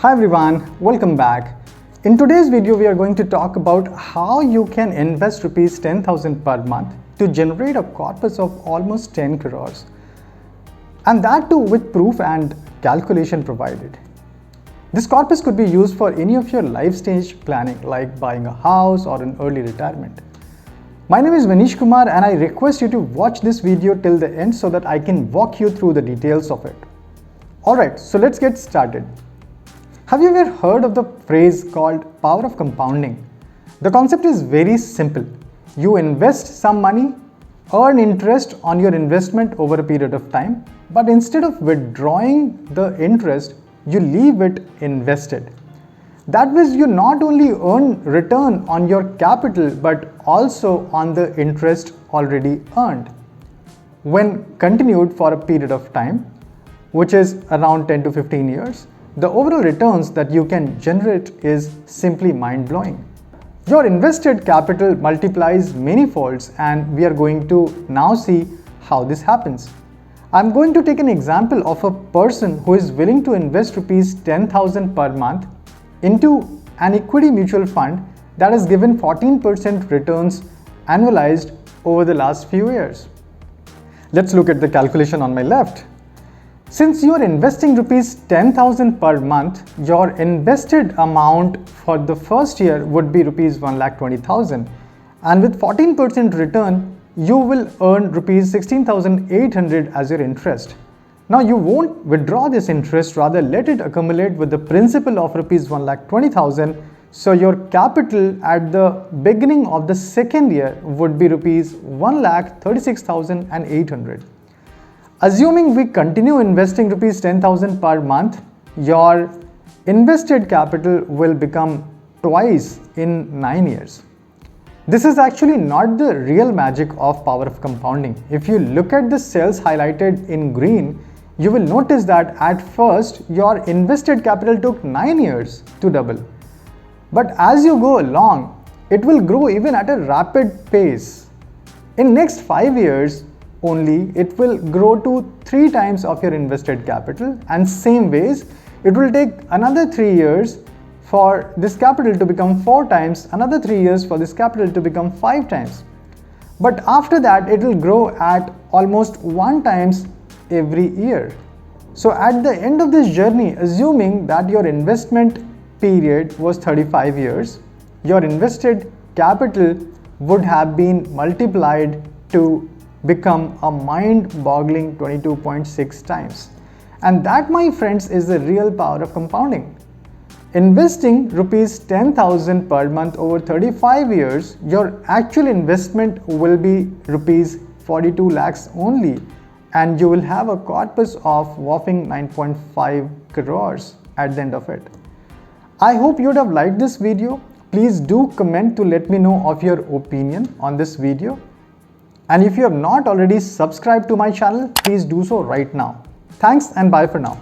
Hi everyone, welcome back. In today's video, we are going to talk about how you can invest rupees 10,000 per month to generate a corpus of almost 10 crores. And that too with proof and calculation provided. This corpus could be used for any of your life stage planning like buying a house or an early retirement. My name is Manish Kumar and I request you to watch this video till the end so that I can walk you through the details of it. Alright, so let's get started. Have you ever heard of the phrase called power of compounding? The concept is very simple. You invest some money, earn interest on your investment over a period of time, but instead of withdrawing the interest, you leave it invested. That means you not only earn return on your capital but also on the interest already earned. When continued for a period of time, which is around 10 to 15 years, the overall returns that you can generate is simply mind-blowing. Your invested capital multiplies many folds and we are going to now see how this happens. I'm going to take an example of a person who is willing to invest rupees 10,000 per month into an equity mutual fund that has given 14% returns annualized over the last few years. Let's look at the calculation on my left. Since you are investing rupees 10,000 per month, your invested amount for the first year would be rupees 1,20,000, and with 14% return, you will earn rupees 16,800 as your interest. Now you won't withdraw this interest, rather let it accumulate with the principal of rupees 1,20,000. So your capital at the beginning of the second year would be rupees 1,36,800. Assuming we continue investing rupees 10,000 per month, your invested capital will become twice in 9 years. This is actually not the real magic of power of compounding. If you look at the cells highlighted in green, you will notice that at first your invested capital took 9 years to double. But as you go along, it will grow even at a rapid pace. In next 5 years, only it will grow to 3 times of your invested capital, and same ways it will take another 3 years for this capital to become 4 times, another 3 years for this capital to become 5 times. But after that it will grow at almost 1 times every year. So at the end of this journey, assuming that your investment period was 35 years, your invested capital would have been multiplied to become a mind-boggling 22.6 times. And that, my friends, is the real power of compounding. Investing rupees 10,000 per month over 35 years, your actual investment will be rupees 42 lakhs only, and you will have a corpus of whopping 9.5 crores at the end of it. I hope you would have liked this video. Please do comment to let me know of your opinion on this video. And if you have not already subscribed to my channel, please do so right now. Thanks and bye for now.